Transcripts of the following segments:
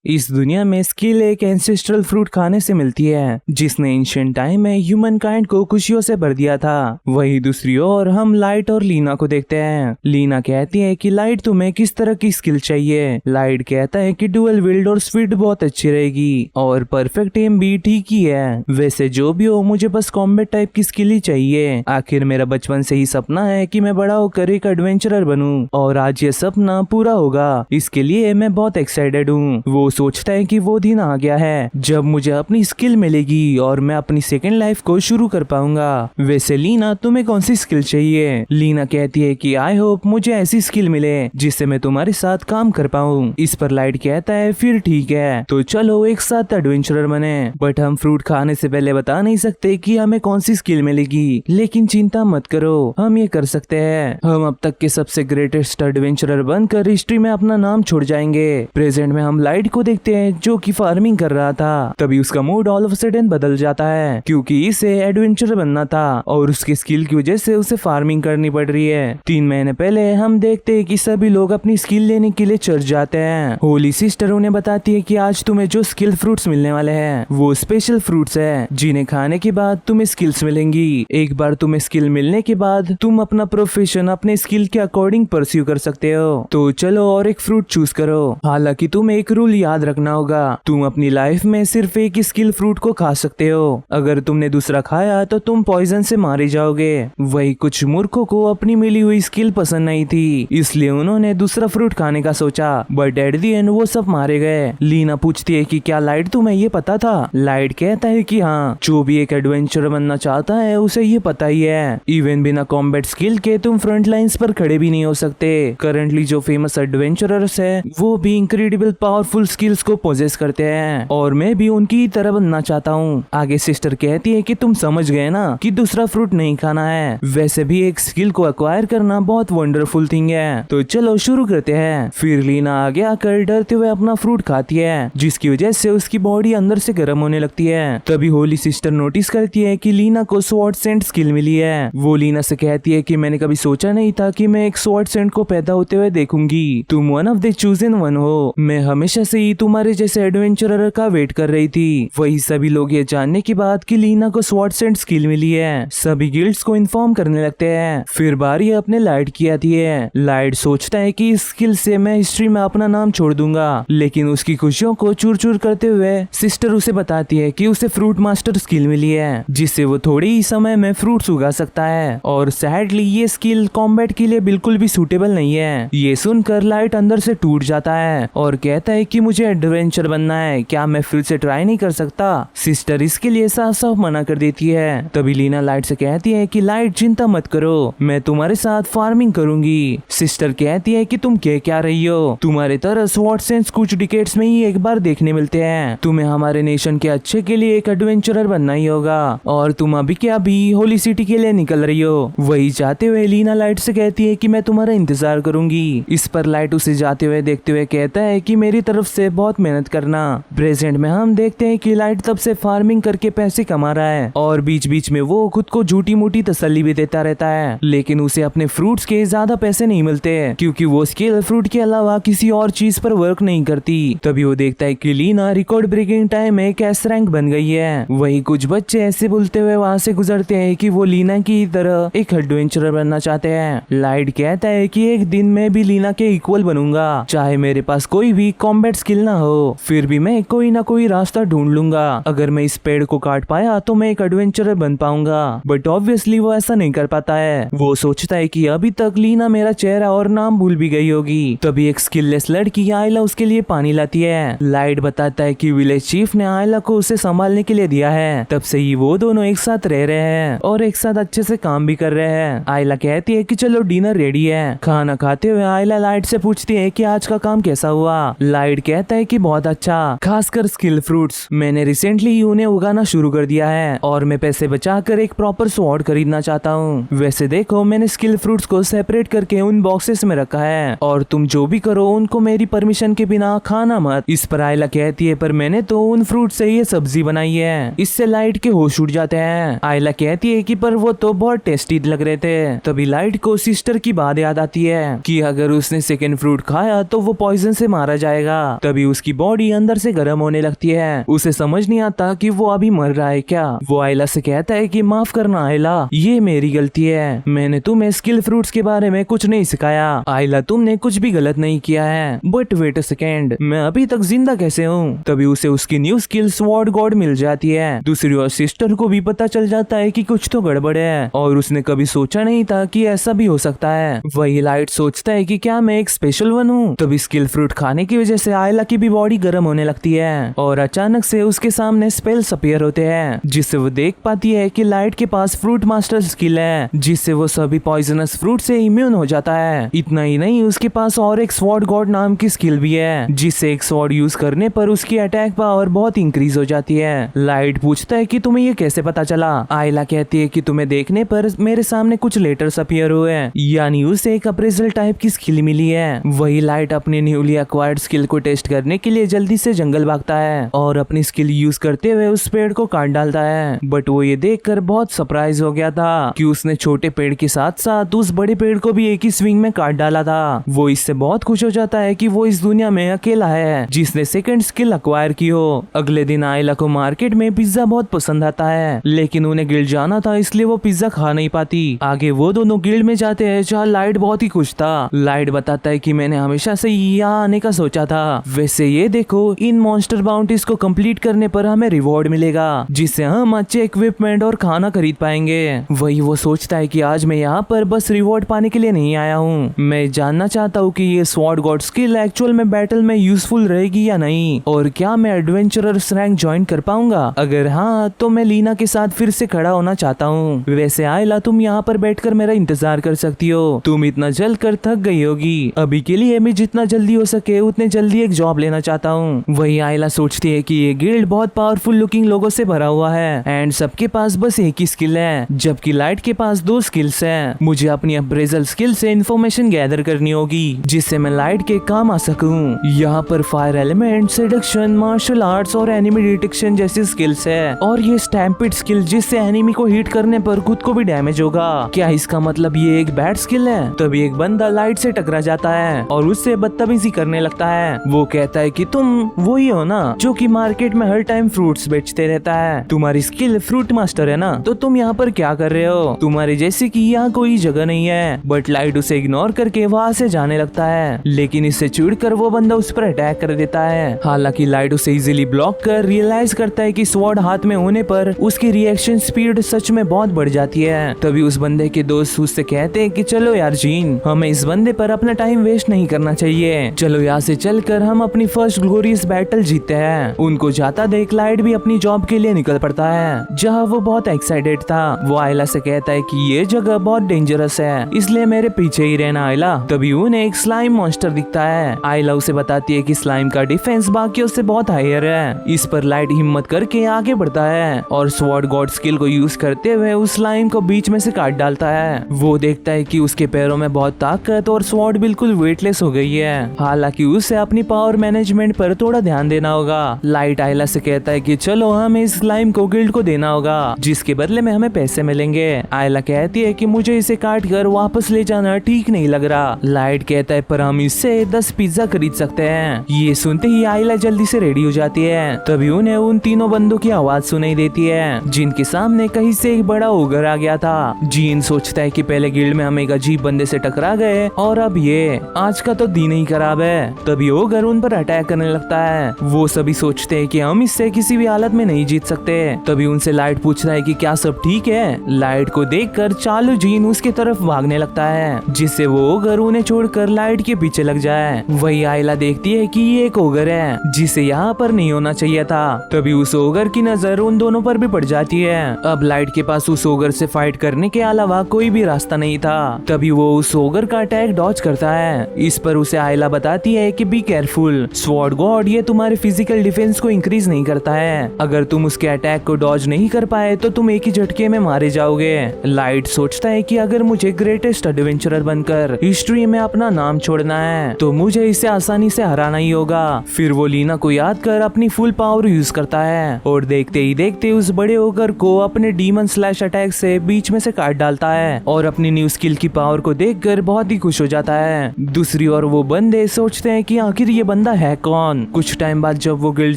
इस दुनिया में स्किल एक एंसेस्ट्रल फ्रूट खाने से मिलती है जिसने एंशिएंट टाइम में ह्यूमन काइंड को खुशियों से भर दिया था। वही दूसरी ओर हम लाइट और लीना को देखते हैं। लीना कहती है कि लाइट तुम्हें किस तरह की स्किल चाहिए। लाइट कहता है कि डुअल विल्ड और स्पीड बहुत अच्छी रहेगी और परफेक्ट एम भी ठीक ही है। वैसे जो भी हो मुझे बस कॉम्बैट टाइप की स्किल ही चाहिए। आखिर मेरा बचपन से ही सपना है कि मैं बड़ा होकर एक एडवेंचरर बनूं और आज ये सपना पूरा होगा। इसके लिए मैं बहुत एक्साइटेड हूँ। वो सोचता है कि वो दिन आ गया है जब मुझे अपनी स्किल मिलेगी और मैं अपनी सेकेंड लाइफ को शुरू कर पाऊंगा। वैसे लीना तुम्हें कौन सी स्किल चाहिए? लीना कहती है कि आई होप मुझे ऐसी स्किल मिले जिससे मैं तुम्हारे साथ काम कर पाऊं। इस पर लाइट कहता है फिर ठीक है तो चलो एक साथ एडवेंचरर बने। बट हम फ्रूट खाने से पहले बता नहीं सकते कि हमें कौन सी स्किल मिलेगी। लेकिन चिंता मत करो, हम ये कर सकते हैं। हम अब तक के सबसे ग्रेटेस्ट एडवेंचरर बनकर हिस्ट्री में अपना नाम छोड़ जाएंगे। प्रेजेंट में हम लाइट को देखते हैं जो कि फार्मिंग कर रहा था। तभी उसका मूड ऑल ऑफ सडन बदल जाता है क्योंकि इसे एडवेंचरर बनना था और उसकी स्किल की वजह से उसे फार्मिंग करनी पड़ रही है। 3 महीने पहले हम देखते हैं कि सभी लोग अपनी स्किल लेने के लिए चर्च जाते हैं। होली सिस्टर उन्हें बताती है कि आज तुम्हें जो स्किल फ्रूट्स मिलने वाले हैं वो स्पेशल फ्रूट्स है जिन्हें खाने के बाद तुम्हें स्किल्स मिलेंगी। एक बार तुम्हें स्किल मिलने के बाद तुम अपना प्रोफेशन अपने स्किल के अकॉर्डिंग परस्यू कर सकते हो। तो चलो और एक फ्रूट चूज करो। हालांकि तुम्हें एक रूल याद रखना होगा, तुम अपनी लाइफ में सिर्फ एक स्किल फ्रूट को खा सकते हो। अगर तुमने दूसरा खाया तो तुम पॉइजन से मारे जाओगे। वही कुछ मूर्खों को अपनी मिली हुई स्किल पसंद नहीं थी, इसलिए उन्होंने दूसरा फ्रूट खाने का सोचा। बट एट द एंड वो सब मारे गए। लीना पूछती है कि क्या लाइट तुम्हें ये पता था? लाइट कहता है कि हाँ, जो भी एक एडवेंचर बनना चाहता है उसे ये पता ही है। इवन बिना कॉम्बैट स्किल के तुम फ्रंट लाइंस पर खड़े भी नहीं हो सकते। करंटली जो फेमस एडवेंचरर्स है वो भी इनक्रेडिबल पावरफुल स्किल्स को पोजेस करते हैं और मैं भी उनकी तरह बनना चाहता हूँ। आगे सिस्टर कहती है कि तुम समझ गए ना कि दूसरा फ्रूट नहीं खाना है। वैसे भी एक स्किल को एक्वायर करना बहुत वंडरफुल थिंग है। तो चलो शुरू करते हैं। फिर लीना आगे आकर डरते हुए अपना फ्रूट खाती है जिसकी वजह से उसकी बॉडी अंदर से गर्म होने लगती है। तभी होली सिस्टर नोटिस करती है कि लीना को स्वॉर्ड सेंट स्किल मिली है। वो लीना से कहती है कि मैंने कभी सोचा नहीं था कि मैं एक स्वॉर्ड सेंट को पैदा होते हुए देखूंगी। तुम one of the chosen one हो। मैं हमेशा से ही तुम्हारे जैसे एडवेंचरर का वेट कर रही थी। वही सभी लोग ये जानने के बाद कि लीना को स्वॉर्ड सेंट स्किल मिली है सभी गिल्ड्स को इन्फॉर्म करने लगते हैं। फिर बारी अपने लाइट की आती है। लाइट सोचता है कि इस स्किल से मैं हिस्ट्री में अपना नाम छोड़ दूंगा, लेकिन उसकी खुशियों को चूर चूर करते हुए सिस्टर उसे बताती है कि उसे फ्रूट मास्टर स्किल मिली है जिससे वो थोड़े ही समय में फ्रूट्स उगा सकता है। और सैडली ये स्किल कॉम्बैट के लिए बिल्कुल भी सूटेबल नहीं है। ये सुनकर लाइट अंदर से टूट जाता है और कहता है कि मुझे एडवेंचर बनना है, क्या मैं फिर से ट्राई नहीं कर सकता? सिस्टर इसके लिए साफ साफ मना कर देती है। तभी लीना लाइट से कहती है कि लाइट चिंता मत करो, मैं तुम्हारे साथ फार्मिंग करूंगी। सिस्टर कहती है कि तुम कह क्या रही हो? तुम्हारे तरह स्वॉर्ड सेंट्स कुछ डिकेड्स में ही एक बार देखने मिलते हैं। तुम्हें हमारे नेशन के अच्छे के लिए एक एडवेंचरर बनना ही होगा और तुम अभी क्या अभी होली सिटी के लिए निकल रही हो। वही जाते हुए लीना लाइट से कहती है कि मैं तुम्हारा इंतजार करूंगी। इस पर लाइट उसे जाते हुए देखते हुए कहता है कि मेरी तरफ से बहुत मेहनत करना। प्रेजेंट में हम देखते हैं कि लाइट तब से फार्मिंग करके पैसे कमा रहा है और बीच बीच में वो खुद को झूठी मूठी तसल्ली भी देता रहता है, लेकिन उसे अपने फ्रूट्स के ज्यादा पैसे नहीं मिलते क्योंकि वो स्किल फ्रूट के अलावा किसी और चीज पर वर्क नहीं करती। तभी वो देखता है कि लीना रिकॉर्ड ब्रेकिंग टाइम में कैश रैंक बन गई है। वही कुछ बच्चे ऐसे बोलते हुए वहाँ से गुजरते हैं कि वो लीना की तरह एक एडवेंचरर बनना चाहते हैं। लाइट कहता है कि एक दिन मैं भी लीना के इक्वल बनूंगा, चाहे मेरे पास कोई भी कॉम्बैट स्किल ना हो, फिर भी मैं कोई ना कोई रास्ता ढूंढ लूंगा। अगर मैं इस पेड़ को काट पाया तो मैं एक एडवेंचरर बन पाऊंगा। बट ऑब्वियसली वो ऐसा नहीं कर पाता है। वो सोचता है कि अभी तक लीना मेरा चेहरा और नाम भूल भी गई होगी। तभी एक स्किललेस लड़की आयला उसके लिए पानी लाती है। लाइट बताता है कि विलेज चीफ ने आयला को उसे संभालने के लिए दिया है। तब से ही वो दोनों एक साथ रह रहे हैं और एक साथ अच्छे से काम भी कर रहे हैं। आयला कहती है कि चलो डिनर रेडी है। खाना खाते हुए आयला लाइट से पूछती है कि आज का काम कैसा हुआ। लाइट कहता है कि बहुत अच्छा, खासकर स्किल फ्रूट्स। मैंने रिसेंटली ही उन्हें उगाना शुरू कर दिया है और मैं पैसे बचाकर एक प्रॉपर स्वॉर्ड खरीदना चाहता हूँ। वैसे देखो मैंने स्किल फ्रूट्स को सेपरेट करके उन बॉक्सेस में रखा है और तुम जो भी करो उनको मेरी परमिशन के बिना खाना मत। इस पर आयला कहती है पर मैंने तो उन फ्रूट से ये सब्जी बनाई है। इससे लाइट के होश उड़ जाते हैं। आयला कहती है कि पर वो तो बहुत टेस्टी लग रहे थे। तभी लाइट को सिस्टर की बात याद आती है कि अगर उसने सेकंड फ्रूट खाया तो वो पॉइजन से मारा जाएगा। तभी उसकी बॉडी अंदर से गर्म होने लगती है। उसे समझ नहीं आता कि वो अभी मर रहा है क्या। वो आयला से कहता है कि माफ करना आयला, ये मेरी गलती है, मैंने तुम्हें स्किल फ्रूट्स के बारे में कुछ नहीं सिखाया। आयला तुमने कुछ भी गलत नहीं किया है। बट वेट अ सेकेंड, मैं अभी तक जिंदा कैसे हूँ? तभी उसे उसकी न्यू स्किल स्वॉर्ड गॉड मिल जाती है। दूसरी ओर सिस्टर को भी पता चल जाता है कि कुछ तो गड़बड़ है और उसने कभी सोचा नहीं था कि ऐसा भी हो सकता है। वही लाइट सोचता है कि क्या मैं एक स्पेशल वन हूँ? तभी स्किल फ्रूट खाने की वजह से आयला की भी बॉडी गर्म होने लगती है और अचानक से उसके सामने स्पेल्स अपीयर होते हैं, जिससे वो देख पाती है कि लाइट के पास फ्रूट मास्टर स्किल है, जिससे वो सभी पॉइजनस फ्रूट से इम्यून हो जाता है। इतना ही नहीं, उसके पास और एक स्वॉर्ड गॉड नाम की स्किल भी है, जिससे एक स्वॉर्ड यूज करने पर उसकी अटैक पावर बहुत इंक्रीज हो जाती है। लाइट पूछता है कि तुम्हें ये कैसे पता चला? आयला कहती है कि तुम्हें देखने पर मेरे सामने कुछ लेटर्स अपीयर हुए हैं, यानी उसे एक अप्रेजल टाइप की स्किल मिली है। वही लाइट अपनी न्यूली एक्वायर्ड स्किल को टेस्ट करने के लिए जल्दी से जंगल भागता है और अपनी स्किल यूज करते हुए उस पेड़ को काट डालता है। बट वो ये देखकर बहुत सरप्राइज हो गया था कि उसने छोटे पेड़ के साथ साथ उस बड़े पेड़ को भी एक ही स्विंग में काट डाला था। वो इससे बहुत खुश हो जाता है कि वो इस दुनिया में अकेला है जिसने सेकंड स्किल अक्वायर की हो। अगले दिन आयला को मार्केट में पिज्जा बहुत पसंद आता है, लेकिन उन्हें गिल्ड जाना था इसलिए वो पिज्जा खा नहीं पाती। आगे वो दोनों गिल्ड में जाते हैं जहाँ लाइट बहुत ही खुश था। लाइट बताता है कि मैंने हमेशा से यहाँ आने का सोचा था। वैसे ये देखो, इन मॉन्स्टर बाउंटीज को कंप्लीट करने पर हमें रिवॉर्ड मिलेगा, जिससे हम अच्छे इक्विपमेंट और खाना खरीद पाएंगे। वही वो सोचता है कि आज मैं यहाँ पर बस रिवॉर्ड पाने के लिए नहीं आया हूँ, मैं जानना चाहता हूँ कि ये स्वॉर्ड गॉड स्किल एक्चुअल में बैटल में यूजफुल रहेगी या नहीं, और क्या मैं एडवेंचरर्स रैंक ज्वाइन कर पाऊंगा। अगर हाँ तो मैं लीना के साथ फिर से खड़ा होना चाहता हूँ। वैसे आयला, तुम यहाँ पर बैठकर मेरा इंतजार कर सकती हो, तुम इतना जल कर थक गई होगी। अभी के लिए मैं जितना जल्दी हो सके उतने जल्दी एक जॉब लेना चाहता हूँ। वही आयला सोचती है कि ये गिल्ड बहुत पावरफुल लुकिंग लोगों से भरा हुआ है एंड सबके पास बस एक ही स्किल है, जबकि लाइट के पास 2 स्किल्स हैं। मुझे अपनी अप्रेजल स्किल से इन्फॉर्मेशन गैदर करनी होगी जिससे मैं लाइट के काम आ सकूं। यहाँ पर fire element, seduction, martial arts और एनिमी डिटेक्शन जैसी स्किल्स है, और ये स्टैम्पिड स्किल जिससे एनिमी को हिट करने पर खुद को भी डैमेज होगा। क्या इसका मतलब ये एक बैड स्किल है? तभी एक बंदा लाइट से टकरा जाता है और उससे बदतमीजी करने लगता है। वो कहता है कि तुम वही हो ना जो कि मार्केट में हर टाइम फ्रूट्स बेचते रहता है, तुम्हारी स्किल फ्रूट मास्टर है ना, तो तुम यहाँ पर क्या कर रहे हो? तुम्हारे जैसे कि यहाँ कोई जगह नहीं है। बट लाइट उसे इग्नोर करके वहाँ से जाने लगता है, लेकिन इससे चिढ़कर वो बंदा उस पर अटैक कर देता है। हालांकि लाइट उसे इजीली ब्लॉक कर रियलाइज करता है कि स्वॉर्ड हाथ में होने पर उसकी रिएक्शन स्पीड सच में बहुत बढ़ जाती है। तभी उस बंदे के दोस्त उससे कहते हैं कि चलो यार जीन, हमें इस बंदे पर अपना टाइम वेस्ट नहीं करना चाहिए, चलो यहाँ से चलकर हम अपनी फर्स्ट ग्लोरियस बैटल जीतते हैं। उनको जाता देख लाइट भी अपनी जॉब के लिए निकल पड़ता है, जहाँ वो बहुत एक्साइटेड था। वो आयला से कहता है कि ये जगह बहुत डेंजरस है, इसलिए मेरे पीछे ही रहना आयला। तभी उन्हें एक स्लाइम मॉन्स्टर दिखता है। आयला उसे बताती है कि स्लाइम का डिफेंस बाकियों से बहुत हायर है। इस पर लाइट हिम्मत करके आगे बढ़ता है और स्वॉर्ड गॉड स्किल को यूज करते हुए उस स्लाइम को बीच में से काट डालता है। वो देखता है कि उसके पैरों में बहुत ताकत और स्वॉर्ड बिल्कुल वेटलेस हो गई है। हालांकि उसे अपनी पावर मैनेजमेंट पर थोड़ा ध्यान देना होगा। लाइट आयला से कहता है कि चलो हमें इस स्लाइम को गिल्ड को देना होगा, जिसके बदले में हमें पैसे मिलेंगे। आयला कहती है कि मुझे इसे काट कर वापस ले जाना ठीक नहीं लग रहा। लाइट कहता है पर हम इससे 10 पिज्जा खरीद सकते हैं। ये सुनते ही आयला जल्दी से रेडी हो जाती है। तभी उन्हें उन तीनों बंदों की आवाज सुनाई देती है जिनके सामने कहीं से एक बड़ा ओगर आ गया था। जीन सोचता है कि पहले गिल्ड में हम एक अजीब बंदे से टकरा गए और अब ये, आज का तो दिन ही खराब है। तभी ओगर उन पर अटैक करने लगता है। वो सभी सोचते हैं कि हम इससे किसी भी हालत में नहीं जीत सकते। तभी उनसे लाइट पूछता है कि क्या सब ठीक है। लाइट को देखकर चालू जीन उसके तरफ भागने लगता है, जिससे वो ओगर उन्हें छोड़कर लाइट के पीछे लग जाए। वही आयला देखती है कि ये एक ओगर है जिसे यहाँ पर नहीं होना चाहिए था। तभी उस ओगर की नजर उन दोनों पर भी पड़ जाती है। अब लाइट के पास उस ओगर से फाइट करने के अलावा कोई भी रास्ता नहीं था। तभी वो उस ओगर का अटैक डॉज करता है। इस पर उसे आयला बताती है कि बी केयरफुल, स्वॉर्ड गॉड ये तुम्हारे फिजिकल डिफेंस को इंक्रीज नहीं करता है। अगर तुम उसके अटैक को डॉज नहीं कर पाए तो तुम एक ही झटके में मारे जाओगे। लाइट सोचता है कि अगर मुझे ग्रेटेस्ट एडवेंचरर बनकर हिस्ट्री में अपना नाम छोड़ना है तो मुझे इसे आसानी से हराना ही होगा। फिर वो लीना को याद कर अपनी फुल पावर यूज करता है और देखते ही देखते उस बड़े ओगर को अपने डीमन स्लैश अटैक से बीच में से काट डालता है और अपनी न्यू स्किल की पावर को देखकर बहुत ही खुश हो जाता है। दूसरी ओर वो बंदे सोचते हैं कि आखिर ये बंदा बंदा है कौन। कुछ टाइम बाद जब वो गिल्ड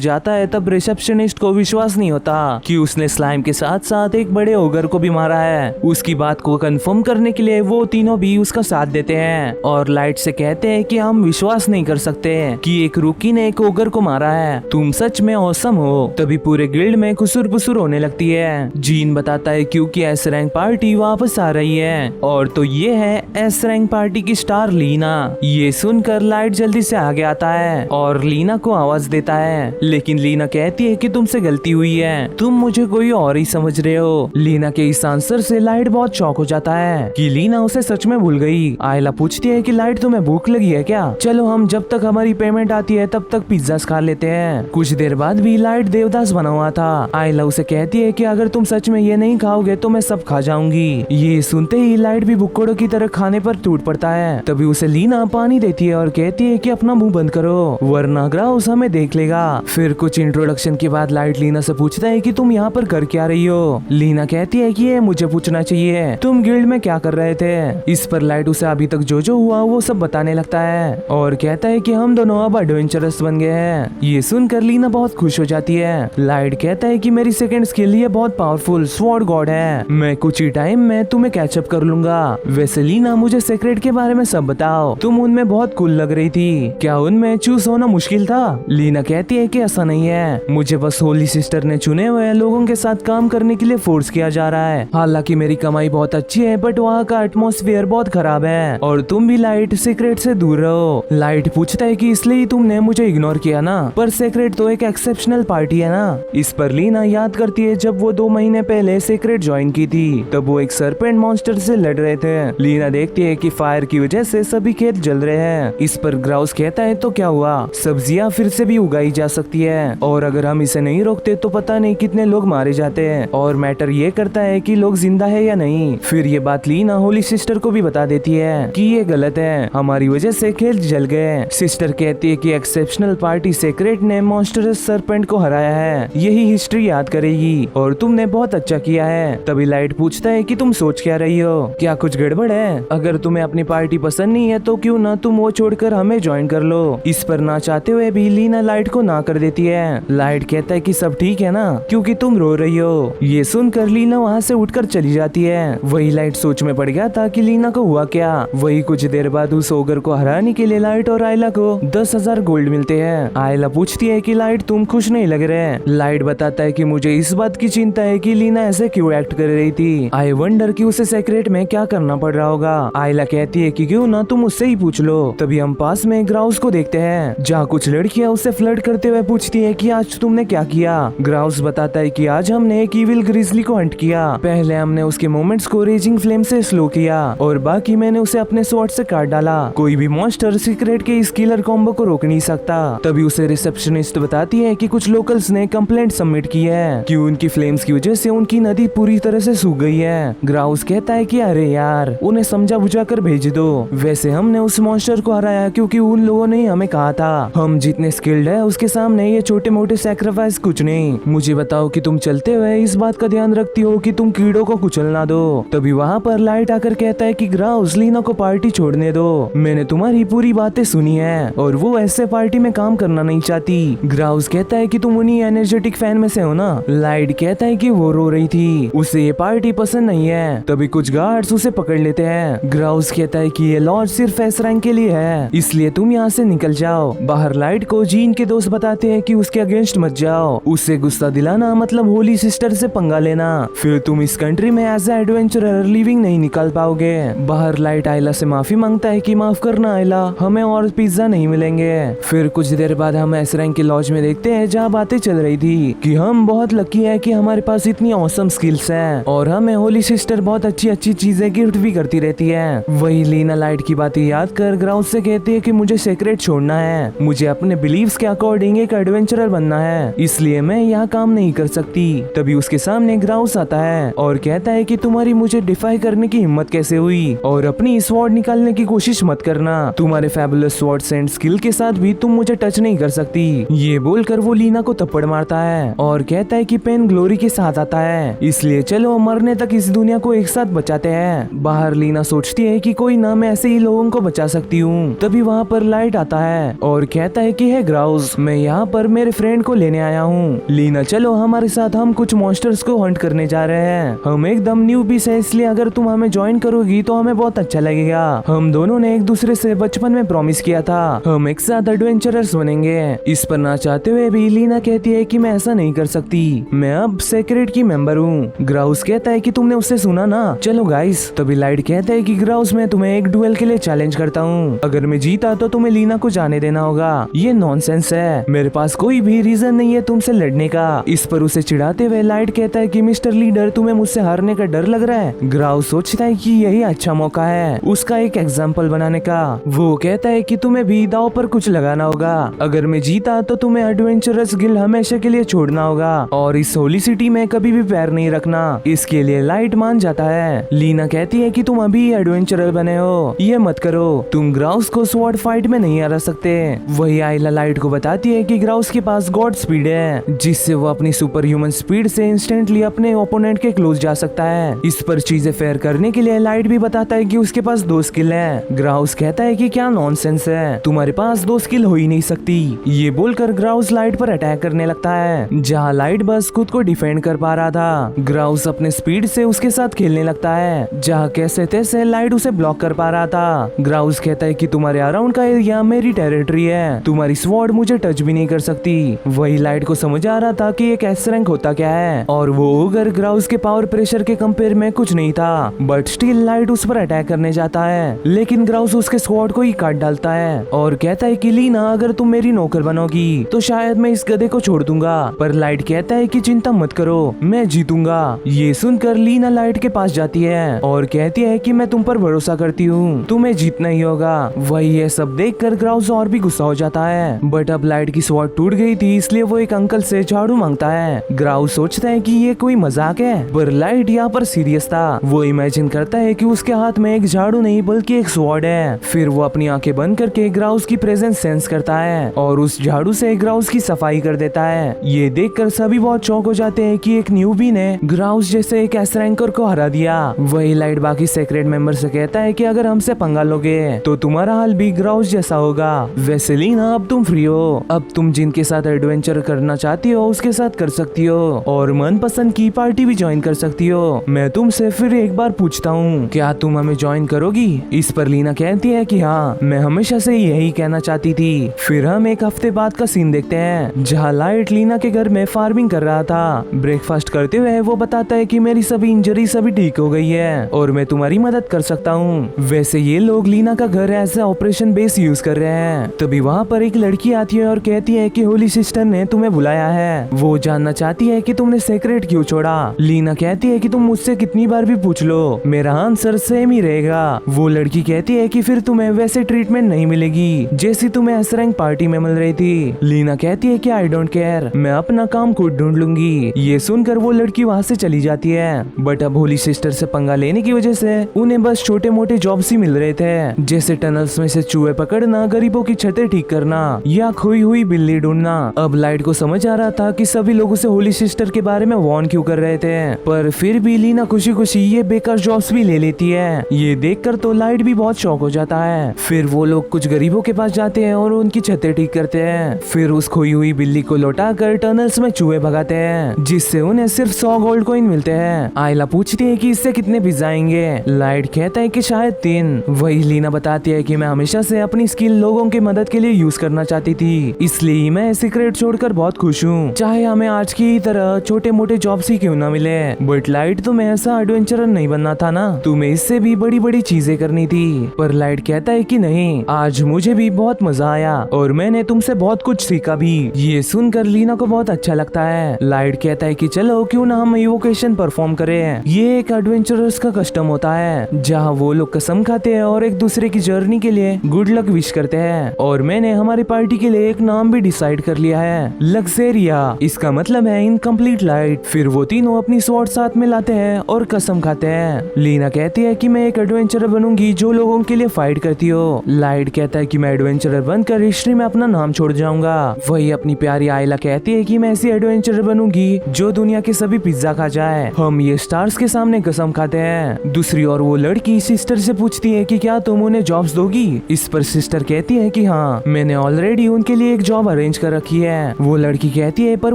जाता है तब रिसेप्शनिस्ट को विश्वास नहीं होता कि उसने स्लाइम के साथ साथ एक बड़े ओगर को भी मारा है। उसकी बात को कंफर्म करने के लिए वो तीनों भी उसका साथ देते हैं और लाइट से कहते हैं कि हम विश्वास नहीं कर सकते कि एक रूकी ने एक ओगर को मारा है, तुम सच में औसम हो। तभी पूरे गिल्ड में खुसुर पुसुर होने लगती है। जीन बताता है क्योंकि एस रैंक पार्टी वापस आ रही है और तो ये है एस रैंक पार्टी की स्टार लीना। ये सुनकर लाइट जल्दी से आगे आता है और लीना को आवाज देता है, लेकिन लीना कहती है कि तुमसे गलती हुई है, तुम मुझे कोई और ही समझ रहे हो। लीना के इस आंसर से लाइट बहुत शॉक हो जाता है कि लीना उसे सच में भूल गई। आयला पूछती है कि लाइट तुम्हें भूख लगी है क्या, चलो हम जब तक हमारी पेमेंट आती है तब तक पिज्जा खा लेते हैं। कुछ देर बाद भी लाइट देवदास बना हुआ था। आयला उसे कहती है कि अगर तुम सच में ये नहीं खाओगे तो मैं सब खा जाऊंगी। ये सुनते ही लाइट भी बुक्कड़ों की तरह खाने पर टूट पड़ता है। तभी उसे लीना पानी देती है और कहती है कि अपना मुंह बंद करो वरना ग्राउस हमें देख लेगा। फिर कुछ इंट्रोडक्शन के बाद लाइट लीना से पूछता है कि तुम यहाँ पर कर क्या रही हो। लीना कहती है कि ये मुझे पूछना चाहिए, तुम गिल्ड में क्या कर रहे थे। इस पर लाइट उसे अभी तक जो हुआ वो सब बताने लगता है और कहता है कि हम दोनों अब एडवेंचरस बन गए हैं। ये सुनकर लीना बहुत खुश हो जाती है। लाइट कहता है कि मेरी सेकंड स्किल ये बहुत पावरफुल स्वॉर्ड गॉड है, मैं कुछ ही टाइम में तुम्हें कैचअप कर लूंगा। वैसे लीना मुझे सीक्रेट के बारे में सब बताओ, तुम उनमें बहुत कूल लग रही थी, क्या उनमें चूज होना मुश्किल था। लीना कहती है कि ऐसा नहीं है, मुझे बस होली सिस्टर ने चुने हुए लोगों के साथ काम करने के लिए फोर्स किया जा रहा है। हालांकि मेरी कमाई बहुत अच्छी है बट वहाँ का एटमॉस्फेयर बहुत खराब है और तुम भी लाइट सीक्रेट से दूर रहो। लाइट पूछता है कि इसलिए तुमने मुझे इग्नोर किया ना, पर सीक्रेट तो एक एक्सेप्शनल पार्टी है ना। इस पर लीना याद करती है जब वो 2 महीने पहले सीक्रेट ज्वाइन की थी, तब वो एक सरपेंट मॉन्स्टर से लड़ रहे थे। लीना देखती है कि फायर की वजह से सभी खेत जल रहे हैं। इस पर ग्राउस कहता है तो क्या हुआ, सब्जियां फिर से भी उगाई जा सकती है और अगर हम इसे नहीं रोकते तो पता नहीं कितने लोग मारे जाते हैं और मैटर ये करता है कि लोग जिंदा है या नहीं। फिर ये बात लीना होली सिस्टर को भी बता देती है कि ये गलत है, हमारी वजह से खेत जल गए। सिस्टर कहती है कि एक्सेप्शनल पार्टी सीक्रेट ने मॉन्स्टरस सरपेंट को हराया है, यही हिस्ट्री याद करेगी और तुमने बहुत अच्छा किया है। तभी लाइट पूछता है कि तुम सोच क्या रही हो, क्या कुछ गड़बड़ है, अगर तुम्हें अपनी पार्टी पसंद नहीं है तो क्यों ना तुम वो छोड़कर हमें ज्वाइन कर लो। इस पर ना चाहते हुए भी लीना लाइट को ना कर देती है। लाइट कहता है कि सब ठीक है ना, क्योंकि तुम रो रही हो। ये सुनकर लीना वहाँ से उठकर चली जाती है। वही लाइट सोच में पड़ गया था कि लीना को हुआ क्या। वही कुछ देर बाद उस ओगर को हराने के लिए लाइट और आयला को 10,000 गोल्ड मिलते हैं। आयला पूछती है कि लाइट तुम खुश नहीं लग रहे। लाइट बताता है कि मुझे इस बात की चिंता है कि लीना ऐसे क्यों एक्ट कर रही थी, आई वंडर कि उसे सीक्रेट में क्या करना पड़ रहा होगा। आयला कहती है कि क्यों ना तुम उससे ही पूछ लो। तभी हम पास में ग्राउस को देखते हैं जहाँ कुछ लड़कियां उससे फ्लर्ट करते हुए पूछती है कि आज तुमने क्या किया। ग्राउस बताता है कि आज हमने एक इविल ग्रिजली को हंट किया, पहले हमने उसके मोमेंट्स को रेजिंग फ्लेम से स्लो किया और बाकी मैंने उसे अपने स्वॉर्ड से काट डाला। कोई भी मॉन्स्टर सीक्रेट के इस किलर कॉम्बो को रोक नहीं सकता। तभी उसे रिसेप्शनिस्ट बताती है कि कुछ लोकल्स ने कंप्लेंट सबमिट की है कि उनकी फ्लेम्स की वजह से उनकी नदी पूरी तरह से सूख गई है। ग्राउस कहता है कि अरे यार उन्हें समझा बुझा कर भेज दो। वैसे हमने उस मॉन्स्टर को हराया क्योंकि उन लोगों ने हमें कहा था हम जितने स्किल्ड है उसके सामने ये छोटे मोटे सैक्रिफाइस कुछ नहीं। मुझे बताओ कि तुम चलते हुए इस बात का ध्यान रखती हो कि तुम कीड़ों को कुचल ना दो। तभी वहाँ पर लाइट आकर कहता है कि ग्राउस लीना को पार्टी छोड़ने दो, मैंने तुम्हारी पूरी बातें सुनी है और वो ऐसे पार्टी में काम करना नहीं चाहती। ग्राउस कहता है कि तुम उन्हीं एनर्जेटिक फैन में से हो ना। लाइट कहता है कि वो रो रही थी, उसे ये पार्टी पसंद नहीं है। तभी कुछ गार्ड्स उसे पकड़ लेते हैं। ग्राउस कहता है कि ये लॉज सिर्फ एस रैंक के लिए है, इसलिए तुम यहाँ से निकल जाओ। बाहर लाइट को जीन के दोस्त बताते हैं कि उसके अगेंस्ट मत जाओ, उससे गुस्सा दिलाना मतलब होली सिस्टर से पंगा लेना, फिर तुम इस कंट्री में एज ए एडवेंचरर लिविंग नहीं निकाल पाओगे। बाहर लाइट आयला से माफी मांगता है कि माफ करना आयला, हमें और पिज्जा नहीं मिलेंगे। फिर कुछ देर बाद हम एस रैंक के लॉज में देखते हैं जहाँ बातें चल रही थी कि हम बहुत लकी है कि हमारे पास इतनी ऑसम स्किल्स हैं और हमें होली सिस्टर बहुत अच्छी अच्छी चीजें गिफ्ट भी करती रहती है। वही लीना लाइट की बातें याद कर ग्राउस से कहती है कि मुझे सीक्रेट छोड़ना है, मुझे अपने बिलीव्स के अकॉर्डिंग एक एडवेंचरर बनना है, इसलिए मैं यहाँ काम नहीं कर सकती। तभी उसके सामने ग्राउस आता है और कहता है कि तुम्हारी मुझे डिफाई करने की हिम्मत कैसे हुई और अपनी स्वॉर्ड निकालने की कोशिश मत करना, तुम्हारे फैबुलस स्वॉर्ड्स एंड स्किल के साथ भी तुम मुझे टच नहीं कर सकती। ये बोलकर वो लीना को थप्पड़ मारता है और कहता है कि पेन ग्लोरी के साथ आता है, इसलिए चलो मरने तक इस दुनिया को एक साथ बचाते हैं। बाहर लीना सोचती है कि कोई ना मैं ऐसे ही लोगों को बचा सकती हूँ। तभी वहाँ पर लाइट आता है और कहता है कि है ग्राउस, मैं यहाँ पर मेरे फ्रेंड को लेने आया हूँ। लीना चलो हमारे साथ, हम कुछ मॉन्स्टर्स को हंट करने जा रहे हैं। हम एकदम न्यूबीस है, इसलिए अगर तुम हमें ज्वाइन करोगी तो हमें बहुत अच्छा लगेगा। हम दोनों ने एक दूसरे से बचपन में प्रॉमिस किया था हम एक साथ एडवेंचरर्स बनेंगे। इस पर ना चाहते हुए भी लीना कहती है कि मैं ऐसा नहीं कर सकती, मैं अब सेक्रेट की मेंबर हूँ। ग्राउस कहता है कि तुमने उससे सुना ना, चलो गाइस। तभी लाइट कहता है कि ग्राउस मैं तुम्हें एक डुएल के लिए चैलेंज करता हूँ, अगर मैं जीता तो तुम्हें लीना को जाने देना होगा। ये नॉनसेंस है, मेरे पास कोई भी रीजन नहीं है तुमसे लड़ने का। इस पर उसे चिढ़ाते हुए लाइट कहता है कि मिस्टर लीडर तुम्हें मुझसे हारने का डर लग रहा है। ग्राउस सोचता है कि यही अच्छा मौका है उसका एक एग्जाम्पल बनाने का। वो कहता है कि तुम्हें भी दाव पर कुछ लगाना होगा, अगर मैं जीता तो तुम्हें एडवेंचरस गिल्ड हमेशा के लिए छोड़ना होगा और इस होली सिटी में कभी भी पैर नहीं रखना। इसके लिए लाइट मान जाता है। लीना कहती है कि तुम अभी एडवेंचरर बने हो, ये मत करो, तुम ग्राउस को स्वॉर्ड फाइट में नहीं हरा सकते। वही आइला लाइट को बताती है कि ग्राउस के पास गॉड स्पीड है, जिससे वो अपनी सुपर ह्यूमन स्पीड से इंस्टेंटली अपने ओपोनेंट के क्लोज जा सकता है। इस पर चीजें फेयर करने के लिए लाइट भी बताता है कि उसके पास 2 स्किल है। ग्राउस कहता है कि क्या नॉनसेंस है, तुम्हारे पास 2 स्किल हो ही नहीं सकती। ये बोलकर ग्राउस लाइट पर अटैक करने लगता है, जहाँ लाइट बस खुद को डिफेंड कर पा रहा था। ग्राउस अपने स्पीड से उसके साथ खेलने लगता है, जहाँ कैसे तैसे लाइट उसे ब्लॉक कर पा रहा था। ग्राउस कहता है कि तुम्हारे अराउंड का एरिया मेरी टेरिटरी है, तुम्हारी स्वॉर्ड मुझे टच भी नहीं कर सकती। वही लाइट को समझ आ रहा था कि एक एस रैंक होता क्या है, और वो ओगर ग्राउस के पावर प्रेशर के कंपेयर में कुछ नहीं था, बट स्टिल लाइट उस पर अटैक करने जाता है। लेकिन ग्राउस उसके स्वॉर्ड को ही काट डालता है और कहता है कि लीना अगर तुम मेरी नौकर बनोगी तो शायद मैं इस गधे को छोड़ दूंगा। पर लाइट कहता है कि चिंता मत करो, मैं जीतूंगा। ये सुनकर लीना लाइट के पास जाती है और कहती है कि मैं तुम पर भरोसा करती हूँ, तुम्हें जीतना ही होगा। वही ये सब देखकर ग्राउस और भी गुस्सा हो जाता है, बट अब लाइट की स्वॉर्ड टूट गई थी, इसलिए वो एक अंकल से झाड़ू मांगता है। ग्राउस सोचता है कि ये कोई मजाक है, पर लाइट यहाँ पर सीरियस था। वो इमेजिन करता है कि उसके हाथ में एक झाड़ू नहीं बल्कि एक स्वॉर्ड है। फिर वो अपनी आंखें बंद करके ग्राउस की प्रेजेंस सेंस करता है और उस झाड़ू से ग्राउस की सफाई कर देता है। ये देखकर सभी बहुत शॉक हो जाते हैं कि एक न्यूबी ने ग्राउस जैसे एक एस रैंकर को हरा दिया। वही लाइट बाकी सेक्रेट मेंबर से कहता है कि अगर हमसे पंगा लोगे तो तुम्हारा हाल भी ग्राउस जैसा होगा। वैसे लीना अब तुम फ्री हो, अब तुम जिनके साथ एडवेंचर करना चाहती हो उसके साथ कर सकती हो और मनपसंद की पार्टी भी ज्वाइन कर सकती हो। मैं तुमसे फिर एक बार पूछता हूँ, क्या तुम हमें ज्वाइन करोगी? इस पर लीना कहती है कि हाँ, मैं हमेशा से यही कहना चाहती थी। फिर हम एक हफ्ते बाद का सीन देखते हैं, जहाँ लाइट लीना के घर में फार्मिंग कर रहा था। ब्रेकफास्ट करते हुए वो बताता है कि मेरी सभी इंजरी सभी ठीक हो गई है और मैं तुम्हारी मदद कर सकता हूँ। वैसे ये लोग लीना का घर ऐसा ऑपरेशन बेस यूज कर रहे हैं। तभी वहाँ पर एक लड़की आती है और कहती है कि होली सिस्टर ने तुम्हें बुलाया है, वो जानना चाहती है कि तुमने सेक्रेट क्यों छोड़ा। लीना कहती है कि तुम मुझसे कितनी बार भी पूछ लो, मेरा आंसर सेम ही रहेगा। वो लड़की कहती है कि फिर तुम्हें वैसे ट्रीटमेंट नहीं मिलेगी जैसी तुम्हें एस रैंक पार्टी में मिल रही थी। लीना कहती है कि आई डोंट केयर, मैं अपना काम खुद ढूंढ लूंगी। ये सुनकर वो लड़की वहाँ से चली जाती है। बट अब होली सिस्टर से पंगा लेने की वजह से उन्हें बस छोटे मोटे जॉब्स ही मिल रहे थे, जैसे टनल्स में से चूहे पकड़ना, गरीबों की छतें ठीक करना या खोई हुई बिल्ली ढूंढना। अब लाइट को समझ आ रहा था कि सभी लोग उसे होली सिस्टर के बारे में वार्न क्यों कर रहे थे, पर फिर भी लीना खुशी खुशी ये बेकार जॉब्स भी ले लेती है। ये देखकर तो लाइट भी बहुत शौक हो जाता है। फिर वो लोग कुछ गरीबों के पास जाते हैं और उनकी छतें ठीक करते हैं। फिर उस खोई हुई बिल्ली को लौटाकर टनल्स में चूहे भगाते हैं, जिससे उन्हें सिर्फ 100 गोल्ड कॉइन मिलते हैं। आयला पूछती है कि इससे कितने पिज्जा आएंगे। लाइट कहता है कि शायद 3। वही लीना बताती है कि मैं हमेशा से अपनी स्किल लोगों की मदद के लिए यूज करना चाहती थी, इसलिए मैं सीक्रेट छोड़कर बहुत खुश हूँ, चाहे हमें आज की तरह छोटे मोटे जॉब्स ही क्यों ना मिले। बट लाइट तुम्हें ऐसा एडवेंचरर नहीं बनना था ना, तुम्हें इससे भी बड़ी बड़ी चीजें करनी थी। पर लाइट कहता है कि नहीं, आज मुझे भी बहुत मजा आया और मैंने तुमसे बहुत कुछ सीखा भी। ये सुनकर लीना को बहुत अच्छा लगता है। लाइट कहता है कि चलो क्यों ना हम इवोकेशन परफॉर्म करें। ये एक एडवेंचरर्स का कस्टम होता है, जहाँ वो लोग कसम खाते हैं और एक दूसरे की जर्नी के लिए गुड लक विश करते हैं। और मैंने हमारी पार्टी के लिए एक नाम भी डिसाइड कर लिया है, लग्जेरिया। इसका मतलब है इनकम्प्लीट लाइट। फिर वो तीनों अपनी स्वॉर्ड साथ में लाते हैं और कसम खाते हैं। लीना कहती है कि मैं एक एडवेंचरर बनूंगी जो लोगों के लिए फाइट करती हो। लाइट कहता है कि मैं एडवेंचरर बनकर हिस्ट्री में अपना नाम छोड़ जाऊंगा। वही अपनी प्यारी आयला कहती है कि मैं ऐसी एडवेंचरर बनूंगी जो दुनिया के सभी पिज्जा खा जाए। हम ये स्टार्स के सामने कसम खाते हैं। दूसरी ओर वो लड़की सिस्टर से पूछती है कि क्या तुम उन्हें जॉब्स दोगी। इस पर सिस्टर कहती है कि हाँ मैंने ऑलरेडी उनके लिए एक जॉब अरेंज कर रखी है। वो लड़की कहती है पर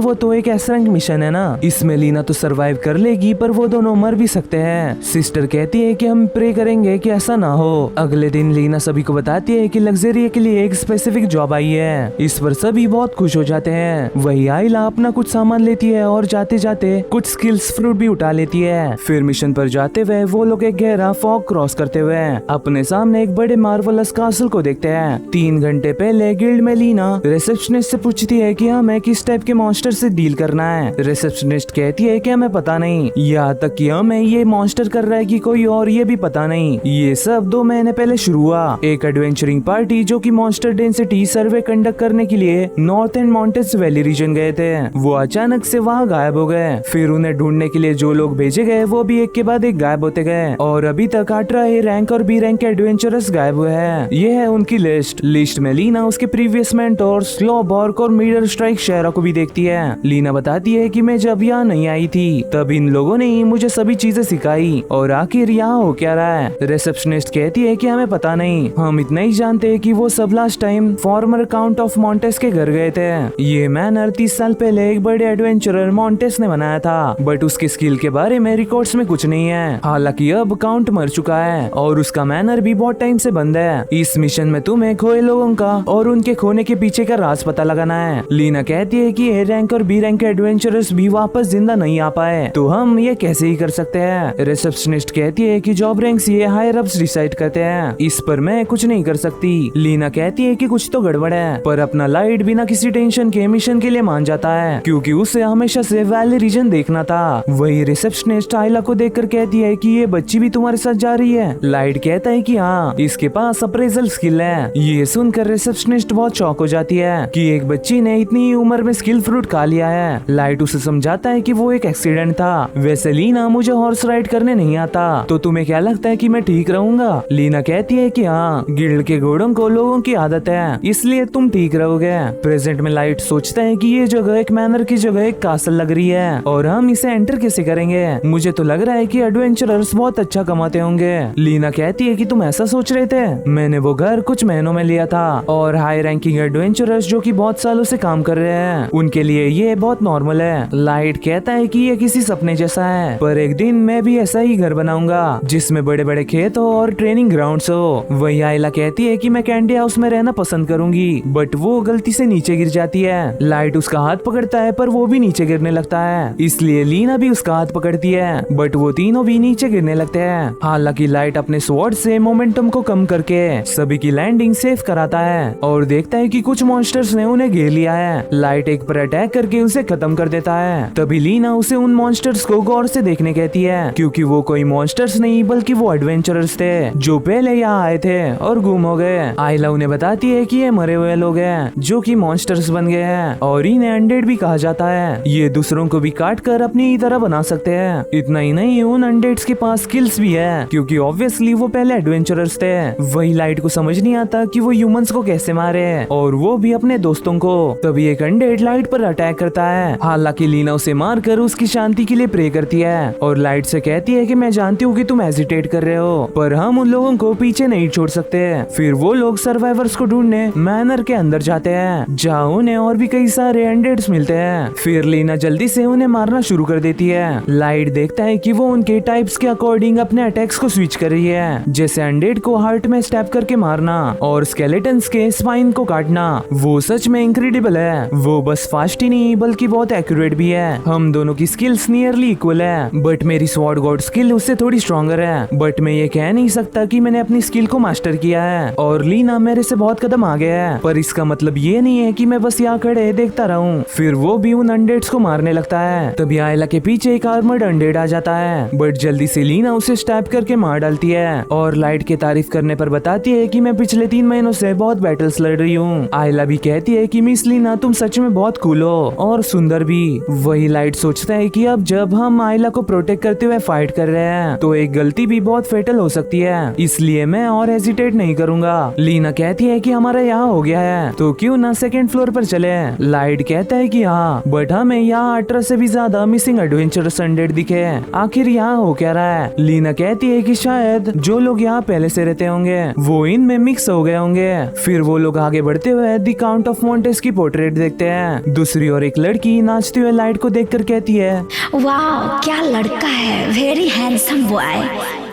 वो तो एक एस रैंक मिशन है ना, इसमें लीना तो सरवाइव कर लेगी पर वो दोनों मर भी सकते हैं। सिस्टर कहती है कि हम प्रे करेंगे कि ऐसा ना हो। अगले दिन लीना सभी को बताती है कि लग्जरी के लिए एक स्पेसिफिक जॉब आई है। इस पर सभी बहुत खुश हो जाते हैं। वही आइला अपना कुछ सामान लेती है और जाते जाते कुछ स्किल्स फ्रूट भी उठा लेती है। फिर मिशन पर जाते हुए वो लोग एक गहरा फॉग क्रॉस करते हुए अपने सामने एक बड़े मार्वलस कासल को देखते हैं। 3 घंटे पहले गिल्ड में लीना रिसेप्शनिस्ट से पूछती है कि हमें किस टाइप के मॉन्स्टर से डील करना है। रिसेप्शनिस्ट कहती है कि हमें पता नहीं, यहाँ तक कि हमें ये मॉन्स्टर कर रहा है कि कोई और ये भी पता नहीं। ये सब 2 महीने पहले शुरू हुआ। एक एडवेंचरिंग पार्टी जो कि मॉन्स्टर डेंसिटी सर्वे कंडक्ट करने के लिए north and mountains valley region गए थे, वो अचानक से वहाँ गायब हो गए। फिर उन्हें ढूंढने के लिए जो लोग भेजे गए वो भी एक के बाद एक गायब होते गए और अभी तक 18 A रैंक और B रैंक के एडवेंचरर्स गायब हुए हैं। ये है उनकी लिस्ट में लीना उसके प्रीवियस मेंटोर्स स्लोबॉर्क और मीडर स्ट्राइक शेरा को भी देखती है। लीना बताती है कि मैं जब यहाँ नहीं आई थी तब इन लोगों ने ही मुझे सभी चीजें सिखाई और आखिर यहाँ हो क्या रहा है। रिसेप्शनिस्ट कहती है कि हमें पता नहीं, हम इतना ही जानते हैं कि वो सब last time farmer count of Montez के घर गए थे। ये मैनर 30 साल पहले एक बड़े एडवेंचरर मॉन्टेस ने बनाया था, बट उसके स्किल के बारे में रिकॉर्ड्स में कुछ नहीं है। हालांकि अब काउंट मर चुका है और उसका मैनर भी बहुत टाइम से बंद है। इस मिशन में तुम्हें खोए लोगों का और उनके खोने के पीछे का राज पता लगाना है। लीना कहती है कि A रैंक और B रैंक के एडवेंचरर्स भी वापस जिंदा नहीं आ पाए तो हम ये कैसे ही कर सकते हैं। रिसेप्शनिस्ट कहती है कि जॉब रैंक्स ये हायर अप्स डिसाइड करते हैं, इस पर मैं कुछ नहीं कर सकती। लीना कहती है कि कुछ तो गड़बड़ है, पर अपना लाइट बिना किसी टेंशन के मिशन के लिए मान जाता है क्योंकि उसे हमेशा से वैली रीजन देखना था। वही रिसेप्शनिस्ट आइला को देखकर कहती है कि ये बच्ची भी तुम्हारे साथ जा रही है। लाइट कहता है कि हाँ, इसके पास अप्रेजल स्किल है। ये सुनकर रिसेप्शनिस्ट बहुत शॉक हो जाती है कि एक बच्ची ने इतनी उम्र में स्किल फ्रूट खा लिया है। लाइट उसे समझाता है कि वो एक एक्सीडेंट था। वैसे लीना मुझे हॉर्स राइड करने नहीं आता, तो तुम्हें क्या लगता है कि मैं ठीक रहूंगा? लीना कहती है कि हाँ, गिल्ड के घोड़ों को लोगों की आदत है, इसलिए तुम ठीक रहोगे। प्रेजेंट में लाइट सोचता है कि ये जगह एक मैनर की जगह एक कासल लग रही है और हम इसे एंटर कैसे करेंगे? मुझे तो लग रहा है कि एडवेंचरर्स बहुत अच्छा कमाते होंगे। लीना कहती है कि तुम ऐसा सोच रहे थे? मैंने वो घर कुछ महीनों में लिया था और हाई रैंकिंग एडवेंचरर्स जो कि बहुत सालों से काम कर रहे हैं उनके लिए ये बहुत नॉर्मल है। लाइट कहता है कि ये किसी सपने जैसा है, पर एक दिन मैं भी ऐसा ही घर बनाऊंगा जिसमें बड़े बड़े खेत हो और ट्रेनिंग ग्राउंड्स हो। वही आइला कहती है कि मैं कैंडी हाउस में रहना पसंद करूंगी, बट वो गलती से नीचे गिर जाती है। लाइट उसका हाथ पकड़ता है पर वो भी नीचे गिरने लगता है, इसलिए लीना भी उसका हाथ पकड़ती है, बट वो तीनों भी नीचे गिरने लगते हैं। हालांकि लाइट अपने स्वॉर्ड से मोमेंटम को कम करके सभी की लैंडिंग सेफ कराता है और देखता है कि कुछ मॉन्स्टर्स ने उन्हें घेर लिया है। लाइट एक पर अटैक करके उसे खत्म कर देता है। तभी लीना उसे उन मॉन्स्टर्स को गौर से देखने कहती है क्योंकि वो कोई मॉन्स्टर्स नहीं बल्कि वो एडवेंचरर्स थे जो पहले यहाँ आए थे और गुम हो गए। आइला उन्हें बताती है कि ये मरे हुए लोग हैं जो कि मॉन्स्टर्स बन गए हैं और इन्हें अनडेड भी कहा जाता है। ये दूसरों को भी काट कर अपनी तरह बना सकते हैं। इतना ही नहीं, उन अनडेड्स के पास स्किल्स भी है क्योंकि ऑब्वियसली वो पहले एडवेंचरर्स थे। वही लाइट को समझ नहीं आता कि वो ह्यूमंस को कैसे मारे और वो भी अपने दोस्तों को। तभी एक अनडेड लाइट पर अटैक करता है। हालांकि लीना उसे मारकर उसकी शांति के लिए प्रे करती है और लाइट से कहती है कि मैं जानती हूँ कि तुम हेजिटेट कर रहे हो, पर हम उन लोगों को पीछे नहीं छोड़ सकते। फिर वो लोग सर्वाइवर्स को ढूंढने मैनर के अंदर जाते हैं जहाँ उन्हें और भी कई सारे अनडेड्स मिलते हैं। फिर लीना जल्दी से उन्हें मारना शुरू कर देती है। लाइट देखता है कि वो उनके टाइप्स के अकॉर्डिंग अपने अटैक्स को स्विच कर रही है, जैसे अनडेड को हार्ट में स्टैब करके मारना और स्केलेटन्स के स्पाइन को काटना। वो सच में इनक्रेडिबल है। वो बस फास्ट ही नहीं बल्कि बहुत एक्यूरेट भी है। हम दोनों की स्किल्स नियरली इक्वल है, बट मेरी स्वॉर्ड गॉड स्किल उससे थोड़ी स्ट्रॉन्गर है। बट मैं ये कह नहीं सकता कि मैंने अपनी स्किल को मास्टर किया है और लीना मेरे से बहुत कदम आगे है, पर इसका मतलब ये नहीं है कि मैं बस यहाँ खड़े देखता रहूं। फिर वो भी उन अनडेड्स को मारने लगता है। तभी आइला के पीछे एक आर्मर्ड अनडेड आ जाता है, बट जल्दी से लीना उसे स्टैब करके मार डालती है और लाइट के तारीफ करने पर बताती है कि मैं पिछले 3 महीनों से बहुत बैटल्स लड़ रही हूँ। आइला भी कहती है कि मिस लीना तुम सच में बहुत कूल हो और सुंदर भी। वही लाइट सोचता है कि अब जब हम आइला को प्रोटेक्ट करते हुए फाइट कर रहे हैं तो एक गलती भी बहुत फेटल हो सकती है, इसलिए मैं और हेजिटेट नहीं करूंगा। लीना कहती है कि हमारा यहाँ हो गया है तो क्यों ना 2nd फ्लोर पर चले। लाइट कहता है कि हाँ, बट हमें यहाँ 18 से भी ज्यादा मिसिंग एडवेंचरस अनडेड दिखे। आखिर यहाँ हो क्या रहा है? लीना कहती है कि शायद जो लोग यहाँ पहले से रहते होंगे वो इनमें मिक्स हो गए होंगे है। फिर वो लोग आगे बढ़ते हुए द काउंट ऑफ मोंटेस की पोर्ट्रेट देखते हैं। दूसरी ओर एक लड़की नाचते हुए लाइट को देखकर कहती है, वाह क्या लड़का है, वेरी हैंडसम बॉय,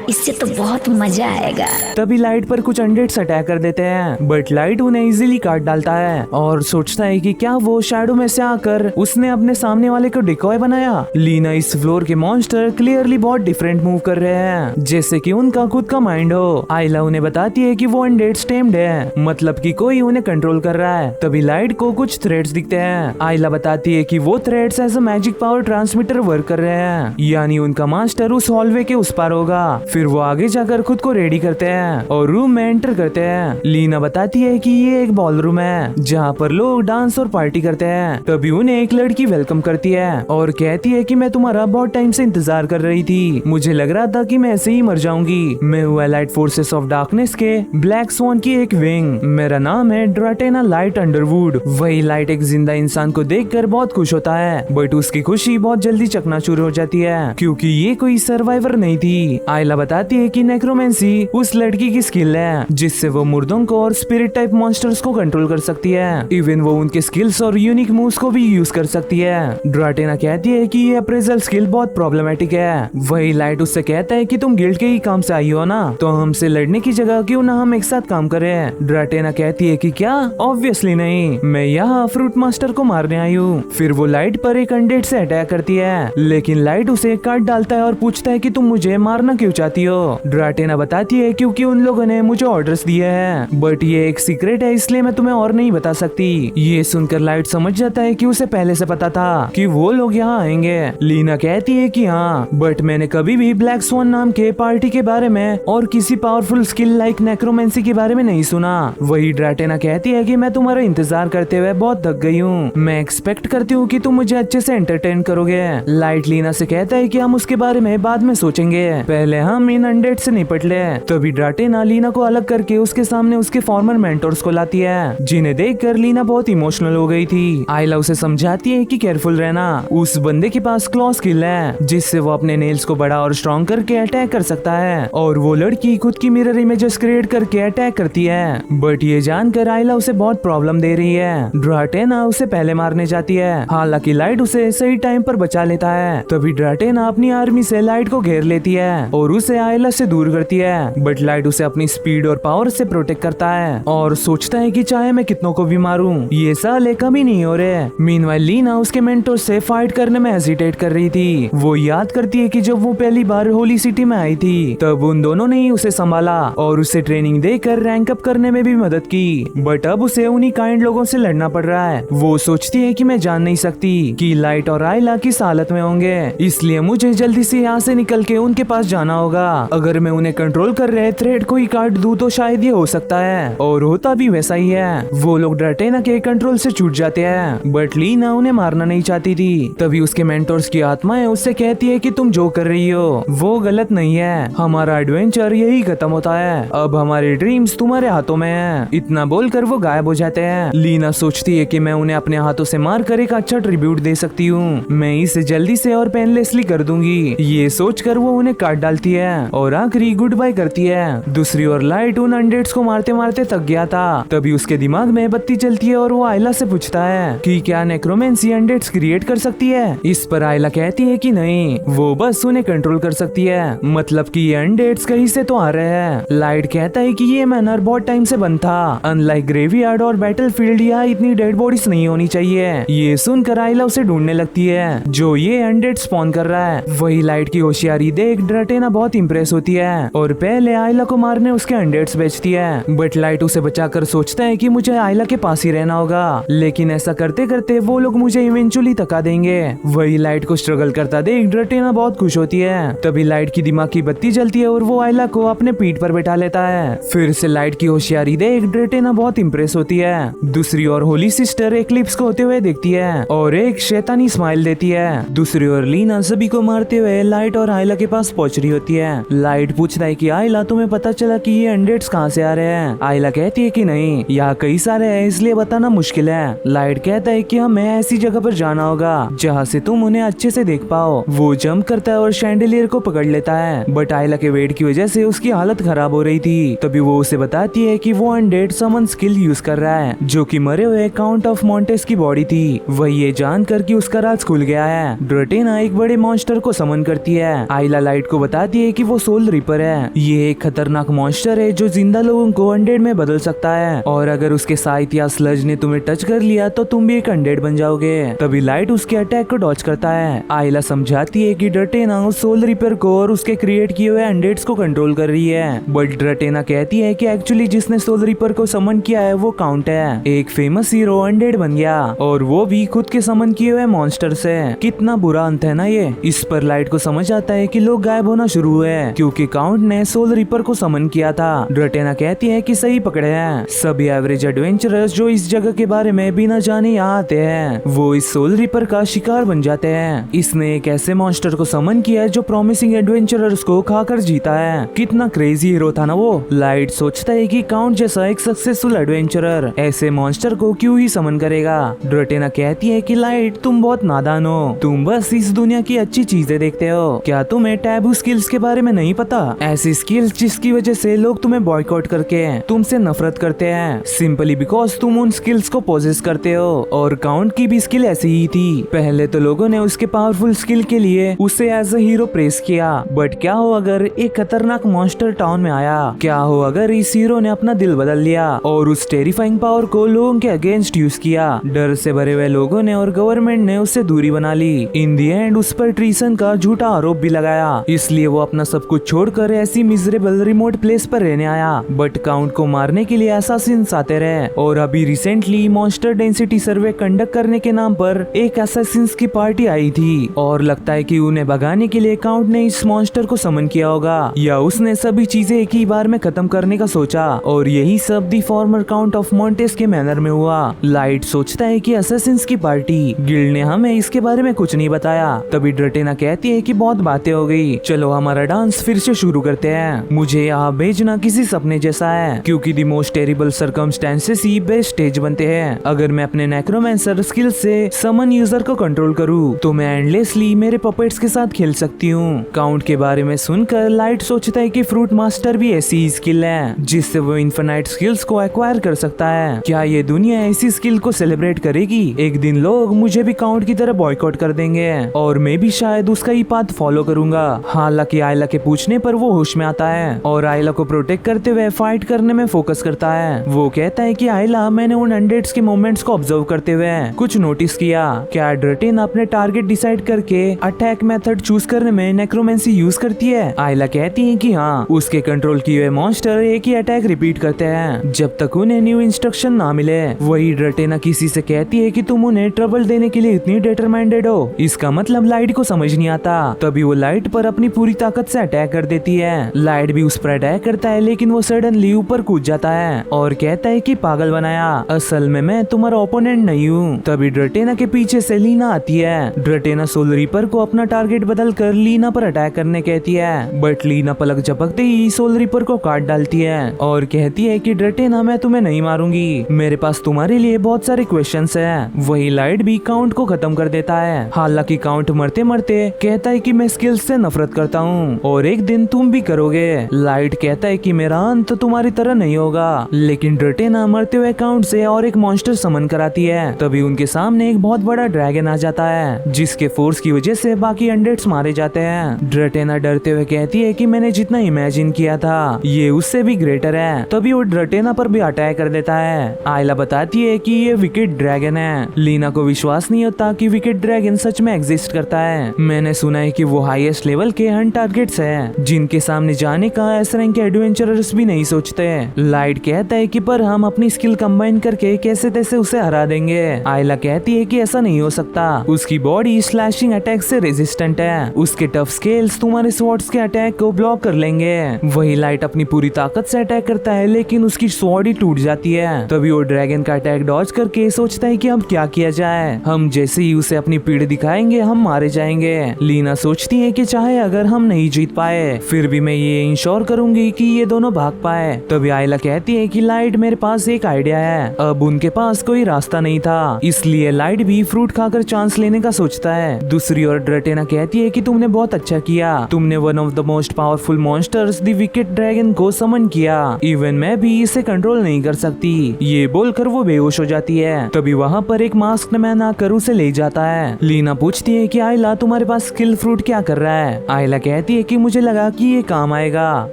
इससे तो बहुत मजा आएगा। तभी लाइट पर कुछ अनडेट्स अटैक कर देते हैं, बट लाइट उन्हें इजीली काट डालता है और सोचता है कि क्या वो शैडो में से आकर उसने अपने सामने वाले को डिकॉय बनाया। लीना इस फ्लोर के मॉन्स्टर क्लियरली बहुत डिफरेंट मूव कर रहे हैं, जैसे कि उनका खुद का माइंड हो। आइला उन्हें बताती है कि वो अनडेट्स टेम्ड है, मतलब कि कोई उन्हें कंट्रोल कर रहा है। तभी लाइट को कुछ थ्रेड्स दिखते हैं। आइला बताती है कि वो threads as a magic power transmitter work कर रहे हैं, यानी उनका मास्टर उस हॉलवे के उस पार होगा। फिर वो आगे जाकर खुद को रेडी करते हैं और रूम में एंटर करते हैं। लीना बताती है कि ये एक बॉल रूम है जहाँ पर लोग डांस और पार्टी करते हैं। तभी उन्हें एक लड़की वेलकम करती है और कहती है कि मैं तुम्हारा बहुत टाइम से इंतजार कर रही थी, मुझे लग रहा था कि मैं ऐसे ही मर जाऊंगी। मैं हूँ लाइट फोर्सेस ऑफ डार्कनेस के ब्लैक स्वॉन की एक विंग, मेरा नाम है ड्राटेना लाइट अंडरवुड। वही लाइट एक जिंदा इंसान को देखकर बहुत खुश होता है, बट उसकी खुशी बहुत जल्दी चकनाचूर हो जाती है क्योंकि ये कोई सर्वाइवर नहीं थी। आइला बताती है कि नेक्रोमेंसी उस लड़की की स्किल है जिससे वो मुर्दों को और स्पिरिट टाइप मॉन्स्टर्स को कंट्रोल कर सकती है। इवन वो उनके स्किल्स और यूनिक मूव्स को भी यूज कर सकती है। ड्राटेना कहती है कि ये अप्रेजल स्किल बहुत प्रॉब्लमेटिक है। वही लाइट उससे कहता है कि तुम गिल्ड के ही काम से आई हो ना, तो हमसे लड़ने की जगह क्यों ना हम एक साथ काम करें। ड्राटेना कहती है कि क्या, ऑब्वियसली नहीं, मैं यहाँ फ्रूट मास्टर को मारने आई हूँ। फिर वो लाइट पर एक अनडेड से अटैक करती है, लेकिन लाइट उसे काट डालता है और पूछता है कि तुम मुझे मारना क्यों चाहती हो। ड्राटेना बताती है क्योंकि उन लोगों ने मुझे ऑर्डर्स दिए हैं, बट ये एक सीक्रेट है इसलिए मैं तुम्हें और नहीं बता सकती। ये सुनकर लाइट समझ जाता है कि उसे पहले से पता था कि वो लोग यहाँ आएंगे। लीना कहती है कि हाँ, बट मैंने कभी भी ब्लैक स्वॉन नाम के पार्टी के बारे में और किसी पावरफुल स्किल लाइक नेक्रोमेंसी के बारे में नहीं सुना। वही ड्राटेना कहती है कि मैं तुम्हारा इंतजार करते हुए बहुत थक गई हूँ, मैं एक्सपेक्ट करती हूँ कि तुम मुझे अच्छे से एंटरटेन करोगे। लाइट लीना से कहता है कि हम उसके बारे में बाद में सोचेंगे, पहले हम इन अनडेड से निपट ले। तभी ड्राटेना लीना को अलग करके उसके सामने उसके फॉर्मर मेंटोर्स को लाती है, जिन्हें देखकर लीना बहुत इमोशनल हो गई थी। आइला उसे समझाती है कि केयरफुल रहना, उस बंदे के पास क्लॉ स्किल है जिससे वो अपने नेल्स को बड़ा और स्ट्रॉन्ग करके अटैक कर सकता है, और वो लड़की खुद की मिरर इमेजेस क्रिएट करके अटैक करती है। बट ये जानकर आइला उसे बहुत प्रॉब्लम दे रही है। ड्राटेना उसे पहले मारने जाती है, हालांकि लाइट उसे सही टाइम पर बचा लेता है। तभी ड्राटेना अपनी आर्मी से लाइट को घेर लेती है और उसे आइला से दूर करती है, बट लाइट उसे अपनी स्पीड और पावर से प्रोटेक्ट करता है और सोचता है कि चाहे मैं कितनों को भी मारूं, ये साले कमी नहीं हो रहे। मीनवाइल लीना उसके मेंटोर से फाइट करने में हेजिटेट कर रही थी। वो याद करती है कि जब वो पहली बार होली सिटी में आई थी तब उन दोनों ने ही उसे संभाला और उसे ट्रेनिंग देकर रैंक अप करने में भी मदद की, बट अब उसे उन्हीं काइंड लोगों से लड़ना पड़ रहा है। वो सोचती है कि मैं जान नहीं सकती कि लाइट और आइला किस हालत में होंगे, इसलिए मुझे जल्दी से यहाँ से निकल के उनके पास जाना होगा। अगर मैं उन्हें कंट्रोल कर रहे थ्रेड को ही काट दूं तो शायद ये हो सकता है, और होता भी वैसा ही है। वो लोग ड्राटेना के कंट्रोल से छूट जाते हैं, बट लीना उन्हें मारना नहीं चाहती थी। तभी उसके मेंटोर्स की आत्माएं उससे कहती है कि तुम जो कर रही हो वो गलत नहीं है, हमारा एडवेंचर यही खत्म होता है, अब हमारे ड्रीम्स तुम्हारे हाथों में है। इतना बोलकर वो गायब हो जाते हैं। लीना सोचती है कि मैं उन्हें अपने हाथों से मार कर एक अच्छा ट्रिब्यूट दे सकती हूँ, मैं इसे जल्दी से और पेनलेसली कर दूंगी। ये सोचकर वो उन्हें काट डालती है और आखिरी गुड बाय करती है। दूसरी ओर लाइट उन अनडेड्स को मारते मारते थक गया था। तभी उसके दिमाग में बत्ती चलती है और वो आइला से पूछता है कि क्या नेक्रोमेंसी अनडेड्स क्रिएट कर सकती है। इस पर आइला कहती है कि नहीं, वो बस उन्हें कंट्रोल कर सकती है, मतलब कि ये अनडेड्स कहीं से तो आ रहे हैं। लाइट कहता है कि ये मैनर बहुत टाइम से बंद था, अनलाइक ग्रेवयार्ड और बैटलफील्ड यहाँ इतनी डेड बॉडीज नहीं होनी चाहिए। ये सुनकर आइला उसे ढूंढने लगती है जो ये अनडेड स्पॉन कर रहा है। वही लाइट की होशियारी देख ड्राटेना बहुत इंप्रेस होती है और पहले आइला को मारने उसके अनडेड्स बेचती है, बट लाइट उसे बचाकर सोचता है कि मुझे आइला के पास ही रहना होगा, लेकिन ऐसा करते करते वो लोग मुझे इवेंचुअली थका देंगे। वही लाइट को स्ट्रगल करता देख ड्राटेना बहुत खुश होती है। तभी लाइट की दिमाग की बत्ती जलती है और वो आइला को अपने पीठ पर बैठा लेता है। फिर से लाइट की होशियारी देख ड्राटेना बहुत इंप्रेस होती है। दूसरी ओर होली सिस्टर एक्लिप्स को होते हुए देखती है और एक शैतानी स्माइल देती है। दूसरी ओर लीना सभी को मारते हुए लाइट और आइला के पास पहुंच रही होती है। हैं। लाइट पूछता है कि आयला तुम्हें पता चला कि ये अनडेड्स कहाँ से आ रहे हैं? आयला कहती है कि नहीं, यहाँ कई सारे हैं इसलिए बताना मुश्किल है। लाइट कहता है कि हमें ऐसी जगह पर जाना होगा जहाँ से तुम उन्हें अच्छे से देख पाओ। वो जंप करता है और शैंडलियर को पकड़ लेता है, बट आयला के वेट की वजह से उसकी हालत खराब हो रही थी। तभी वो उसे बताती है कि वो अनडेड समन स्किल यूज कर रहा है जो कि मरे हुए काउंट ऑफ मॉन्टेस की बॉडी थी। वही ये जानकर कि उसका राज खुल गया है। ड्रेटेना एक बड़े मॉन्स्टर को समन करती है। आयला लाइट को बताती है कि वो सोल रिपर है। ये एक खतरनाक मॉन्स्टर है जो जिंदा लोगों को अनडेड में बदल सकता है, और अगर उसके साइथ या स्लज ने तुम्हें टच कर लिया तो तुम भी एक अनडेड बन जाओगे। तभी लाइट उसके अटैक को डॉज करता है। आयला समझाती है कि ड्रेटेना उस सोल रिपर को और उसके क्रिएट किए हुए अनडेड्स को कंट्रोल कर रही है, बट ड्रेटेना कहती है कि एक्चुअली जिसने सोल रिपर को समन किया है वो काउंट है। एक फेमस हीरो अनडेड बन गया और वो भी खुद के समन किए हुए मॉन्स्टर से। कितना बुरा अंत है ना ये। इस पर लाइट को समझ आता है कि लोग गायब होना शुरू हुए क्योंकि काउंट ने सोल रिपर को समन किया था। ड्रेटेना कहती है कि सही पकड़े हैं। सभी एवरेज एडवेंचरर्स जो इस जगह के बारे में बिना जाने यहाँ आते हैं वो इस सोल रिपर का शिकार बन जाते हैं। इसने एक ऐसे मॉन्स्टर को समन किया है जो प्रॉमिसिंग एडवेंचरर्स को खाकर जीता है। कितना क्रेजी हीरो था ना वो। लाइट सोचता है कि काउंट जैसा एक सक्सेसफुल एडवेंचरर ऐसे मॉन्स्टर को क्यों ही समन करेगा। ड्रेटेना कहती है कि लाइट तुम बहुत नादान हो, तुम बस इस दुनिया की अच्छी चीजें देखते हो। क्या तुम्हें टैबू स्किल्स के बारे में नहीं पता? ऐसी स्किल्स जिसकी वजह से लोग तुम्हें बॉयकॉट करके तुमसे नफरत करते हैं सिंपली बिकॉज तुम उन स्किल्स को पोजेस करते हो। और काउंट की भी स्किल ऐसी ही थी। पहले तो लोगों ने उसके पावरफुल स्किल के लिए उसे एज अ हीरो प्रेस किया, बट क्या हो अगर एक खतरनाक मॉन्स्टर टाउन में आया? क्या हो अगर इस हीरो ने अपना दिल बदल लिया और उस टेरिफाइंग पावर को लोगों के अगेंस्ट यूज किया? डर से भरे हुए लोगों ने और गवर्नमेंट ने उससे दूरी बना ली। इन दी एंड उस पर ट्रीसन का झूठा आरोप भी लगाया, इसलिए वो अपना सब कुछ छोड़कर ऐसी मिजरेबल रिमोट प्लेस पर रहने आया। बट काउंट को मारने के लिए असैसिन्स आते रहे, और अभी recently monster density survey conduct करने के नाम पर एक असैसिन्स की पार्टी आई थी, और लगता है कि उन्हें भगाने के लिए काउंट ने इस मॉन्स्टर को समन किया होगा, या उसने सभी चीजें एक ही बार में खत्म करने का सोचा। और यही सब the former count of Montez के मैनर में हुआ। लाइट सोचता है कि असैसिन्स की पार्टी, गिल्ड ने हमें इसके बारे में कुछ नहीं बताया। तभी ड्रेटेना कहती है कि बहुत बातें हो गई, चलो हमारा डांस फिर से शुरू करते हैं। मुझे यहाँ भेजना किसी सपने जैसा है, क्योंकि the most terrible circumstances he best stage बनते हैं। अगर मैं अपने नेक्रोमैंसर स्किल से समन यूजर को कंट्रोल करूँ तो मैं एंडलेसली मेरे पपेट्स के साथ खेल सकती हूँ। काउंट के बारे में सुनकर लाइट सोचता है कि फ्रूट मास्टर भी ऐसी स्किल है जिससे वो इन्फिनाइट स्किल्स को एक्वायर कर सकता है। क्या ये दुनिया ऐसी स्किल को सेलिब्रेट करेगी? एक दिन लोग मुझे भी काउंट की तरह बॉयकॉट कर देंगे और मैं भी शायद उसका ही पाथ फॉलो करूंगा। हालांकि आयला के पूछने पर वो होश में आता है और आयला को प्रोटेक्ट करते हुए फाइट करने में फोकस करता है। वो कहता है कि आयला, मैंने उन अनडेड्स के मूवमेंट्स को ऑब्जर्व करते हुए कुछ नोटिस किया। क्या ड्रेटेना अपने टारगेट डिसाइड करके अटैक मेथड चूज करने में नेक्रोमेंसी यूज करती है? आयला कहती है कि हाँ, उसके कंट्रोल किए हुए मॉन्स्टर एक ही अटैक रिपीट करते हैं जब तक उन्हें न्यू इंस्ट्रक्शन ना मिले। वही ड्रेटेना किसी से कहती है कि तुम उन्हें ट्रबल देने के लिए इतनी डिटरमाइंडेड हो। इसका मतलब लाइट को समझ नहीं आता। तभी वो लाइट पर अपनी पूरी ताकत से अटैक कर देती है। लाइट भी उस पर अटैक करता है, लेकिन वो सडनली ऊपर कूद जाता है और कहता है कि पागल बनाया, असल में मैं तुम्हारा ओपोनेंट नहीं हूँ। तभी ड्रेटेना के पीछे से लीना आती है। ड्रेटेना सोल रिपर को अपना टारगेट बदल कर लीना पर अटैक करने कहती है, बट लीना पलक झपकते ही सोल रिपर को काट डालती है और कहती है कि ड्रेटेना, मैं तुम्हें नहीं मारूंगी, मेरे पास तुम्हारे लिए बहुत सारे क्वेश्चंस हैं। वही लाइट भी काउंट को खत्म कर देता है। हालांकि काउंट मरते मरते कहता है कि मैं स्किल्स से नफरत करता हूँ और एक दिन तुम भी करोगे। लाइट कहता है कि मेरा अंत तुम्हारी तरह नहीं होगा, लेकिन ड्रेटेना मरते हुए काउंट से और एक मॉन्स्टर समन कराती है। तभी उनके सामने एक बहुत बड़ा ड्रैगन आ जाता है, जिसके फोर्स की वजह से बाकी अनडेड्स मारे जाते हैं। ड्रेटेना डरते हुए कहती है कि मैंने जितना इमेजिन किया था ये उससे भी ग्रेटर है। तभी वो ड्रेटेना पर भी अटैक कर देता है। आयला बताती है कि ये विकेट ड्रैगन है। लीना को विश्वास नहीं होता कि विकेट ड्रैगन सच में एग्जिस्ट करता है। मैंने सुना है कि वो हाईएस्ट लेवल के हंट टारगेट्स हैं, जिनके सामने जाने का एस रैंक के एडवेंचरर्स भी नहीं सोचते। लाइट कहता है कि पर हम अपनी स्किल कंबाइन करके कैसे तैसे उसे हरा देंगे। आयला कहती है कि ऐसा नहीं हो सकता, उसकी बॉडी स्लैशिंग अटैक से रेजिस्टेंट है, उसके टफ स्केल्स तुम्हारे स्वॉर्ड्स के अटैक को ब्लॉक कर लेंगे। वही लाइट अपनी पूरी ताकत से अटैक करता है, लेकिन उसकी स्वॉर्ड ही टूट जाती है। तभी वो ड्रैगन का अटैक डॉज करके सोचता है कि अब क्या किया जाए, हम जैसे ही उसे अपनी पीठ दिखाएंगे हम मारे जाएंगे। लीना सोचती है कि चाहे अगर हम नहीं जीत पाए, फिर भी मैं ये इंश्योर करूंगी कि ये दोनों भाग पाए। तभी आयला कहती है कि लाइट मेरे पास एक आइडिया है। अब उनके पास कोई रास्ता नहीं था, इसलिए लाइट भी फ्रूट खाकर चांस लेने का सोचता है। दूसरी ओर ड्रेटेना कहती है कि तुमने बहुत अच्छा किया, तुमने one of the most powerful monsters the wicket dragon को समन किया, इवन मैं भी इसे कंट्रोल नहीं कर सकती। ये बोलकर वो बेहोश हो जाती है। तभी वहाँ पर एक मास्क्ड मैन आकर उसे ले जाता है। लीना पूछती है कि आयला तुम्हारे पास स्किल फ्रूट क्या कर रहा है। आयला कहती है कि मुझे लगा कि ये काम आएगा,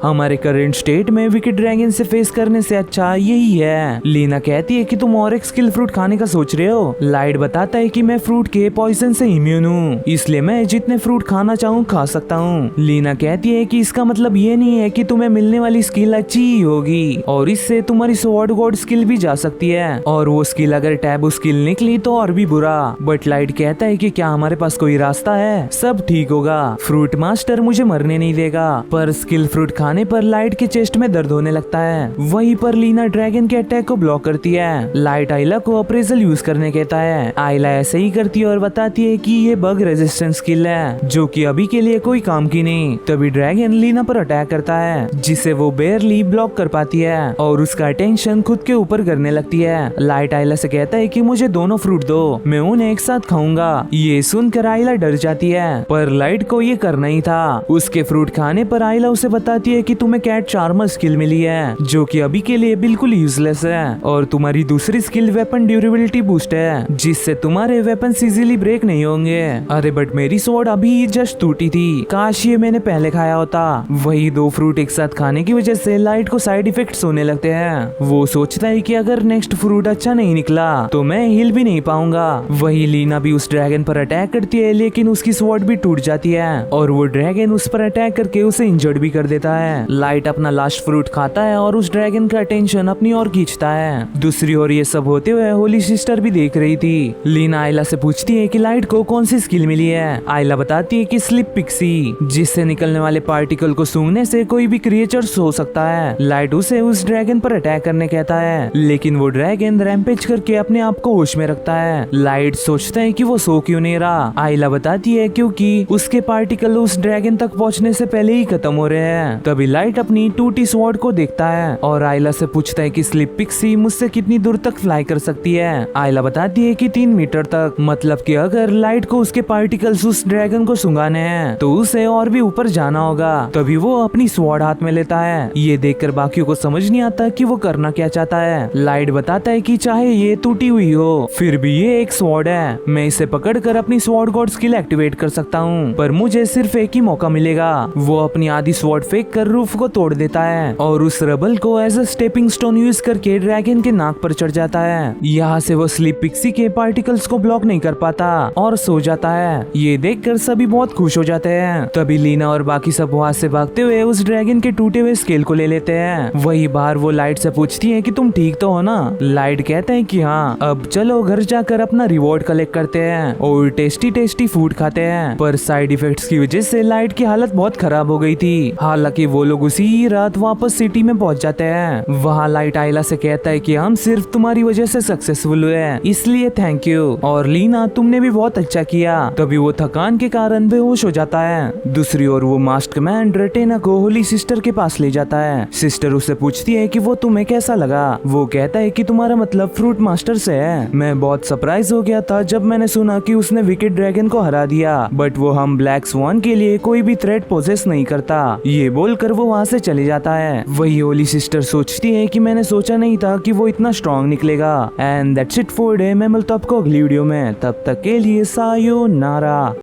हमारे करंट स्टेट में विकेट ड्रैगन से फेस करने से अच्छा यही है। लीना कहती है कि तुम और एक स्किल फ्रूट खाने का सोच रहे हो। लाइट बताता है कि मैं फ्रूट के पॉइजन से इम्यून हूँ, इसलिए मैं जितने फ्रूट खाना चाहूँ खा सकता हूँ। लीना कहती है कि इसका मतलब ये नहीं है कि तुम्हें मिलने वाली स्किल अच्छी ही होगी और इससे तुम्हारी स्वॉर्ड गॉड स्किल भी जा सकती है, और वो स्किल अगर टैबू स्किल निकली तो और भी बुरा। बट लाइट कहता है कि क्या हमारे पास कोई रास्ता है, सब ठीक होगा, फ्रूट मास्टर मुझे मरने नहीं देगा। पर स्किल फ्रूट खाने पर लाइट के चेस्ट में दर्द होने लगता है। वहीं पर लीना ड्रैगन के अटैक को ब्लॉक करती है। लाइट आयला को अप्रेजल यूज करने कहता है। आयला ऐसे ही करती है और बताती है कि ये बग रेजिस्टेंस स्किल है जो कि अभी के लिए कोई काम की नहीं। तभी ड्रैगन लीना पर अटैक करता है, जिसे वो बेयरली ब्लॉक कर पाती है और उसका अटेंशन खुद के ऊपर करने लगती है। लाइट आयला से कहता है कि मुझे दोनों फ्रूट दो, मैं उन्हें एक साथ खाऊंगा। ये सुनकर आयला डर जाती है, पर लाइट को ये करना ही था। उसके फ्रूट खाने पर आयला उसे बताती है कि तुम्हें कैट चार्मर स्किल मिली है, जो कि अभी के लिए बिल्कुल यूजलेस है, और तुम्हारी दूसरी स्किल वेपन ड्यूरेबिलिटी बूस्ट है, जिससे तुम्हारे वेपन इजीली ब्रेक नहीं होंगे। अरे बट मेरी स्वॉर्ड अभी जस्ट टूटी थी, काश ये मैंने पहले खाया होता। वही दो फ्रूट एक साथ खाने की वजह से लाइट को साइड इफेक्ट्स होने लगते हैं। वो सोचता है कि अगर नेक्स्ट फ्रूट अच्छा नहीं निकला तो मैं हिल भी नहीं पाऊंगा। वही लीना भी उस ड्रैगन पर अटैक करती है, लेकिन उसकी स्वॉर्ड भी टूट जाती है और वो ड्रैगन उस पर अटैक करके उसे इंजर्ड भी कर देता है। लाइट अपना लास्ट फ्रूट खाता है और उस ड्रैगन का अटेंशन अपनी ओर खींचता है। दूसरी ओर ये सब होते हुए होली सिस्टर भी देख रही थी। लीना आयला से पूछती है कि लाइट को कौन सी स्किल मिली है। आयला बताती है कि स्लिप पिक्सी, जिससे निकलने वाले पार्टिकल को सूंघने से कोई भी क्रिएचर सो सकता है। लाइट उसे उस ड्रैगन पर अटैक करने कहता है, लेकिन वो ड्रैगन रैम्पेज करके अपने आप को होश में रखता है। लाइट सोचता है कि वो सो क्यों नहीं रहा। आयला बताती है क्योंकि उसके पार्टिकल उस ड्रैगन तक पहुंचने से पहले ही खत्म हो रहे हैं। तभी लाइट अपनी टूटी स्वॉर्ड को देखता है और आयला से पूछता है कि स्लिप पिक्सी मुझसे कितनी दूर तक फ्लाई कर सकती है। आयला बताती है कि 3 मीटर तक, मतलब कि अगर लाइट को उसके पार्टिकल्स उस ड्रैगन को सुंघाने हैं तो उसे और भी ऊपर जाना होगा। तभी वो अपनी स्वॉर्ड हाथ में लेता है। ये देखकर बाकियों को समझ नहीं आता कि वो करना क्या चाहता है। लाइट बताता है कि चाहे ये टूटी हुई हो फिर भी ये एक स्वॉर्ड है, मैं इसे पकड़कर अपनी स्वॉर्ड गॉड स्किल एक्टिवेट कर सकता हूँ, पर मुझे सिर्फ एक ही मौका मिलेगा। वो अपनी आधी स्वॉर्ड फेंक कर रूफ को तोड़ देता है और उस रबल को as a stepping stone use करके ड्रैगन के नाक पर चढ़ जाता है। यहाँ से वो स्लीप पिक्सी के पार्टिकल्स को ब्लॉक नहीं कर पाता और सो जाता है। ये देखकर सभी बहुत खुश हो जाते हैं। तभी लीना और बाकी सब वहाँ से भागते हुए उस ड्रैगन के टूटे हुए स्केल को ले लेते हैं। वही बाहर वो लाइट से पूछती है कि तुम ठीक तो हो ना। लाइट कहते हैं कि हाँ, अब चलो घर जाकर अपना रिवॉर्ड कलेक्ट करते हैं और टेस्टी टेस्टी फूड खाते हैं। पर साइड इफेक्ट्स की वजह से लाइट की हालत बहुत खराब हो गई थी। हालांकि वो लोग उसी ही रात वापस सिटी में पहुंच जाते हैं। वहाँ लाइट आयला से कहता है कि हम सिर्फ तुम्हारी वजह से सक्सेसफुल हुए हैं, इसलिए थैंक यू, और लीना तुमने भी बहुत अच्छा किया। तभी वो थकान के कारण बेहोश हो जाता है। दूसरी ओर वो मास्क मैन ड्रेटेना को होली सिस्टर के पास ले जाता है। सिस्टर उससे पूछती है कि वो तुम्हें कैसा लगा। वो कहता है कि तुम्हारा मतलब फ्रूट मास्टर से है। मैं बहुत सरप्राइज हो गया था जब मैंने सुना कि उसने विकेट ड्रैगन को हरा दिया, बट वो हम ब्लैक स्वान के लिए कोई भी थ्रेट पोजेस नहीं करता। ये बोलकर वो वहाँ से चले जाता है। वही होली सिस्टर सोचती है कि मैंने सोचा नहीं था कि वो इतना स्ट्रॉन्ग निकलेगा। And that's it for day. मैं मिलता हूं आपको अगली वीडियो में, तब तक के लिए सायोनारा।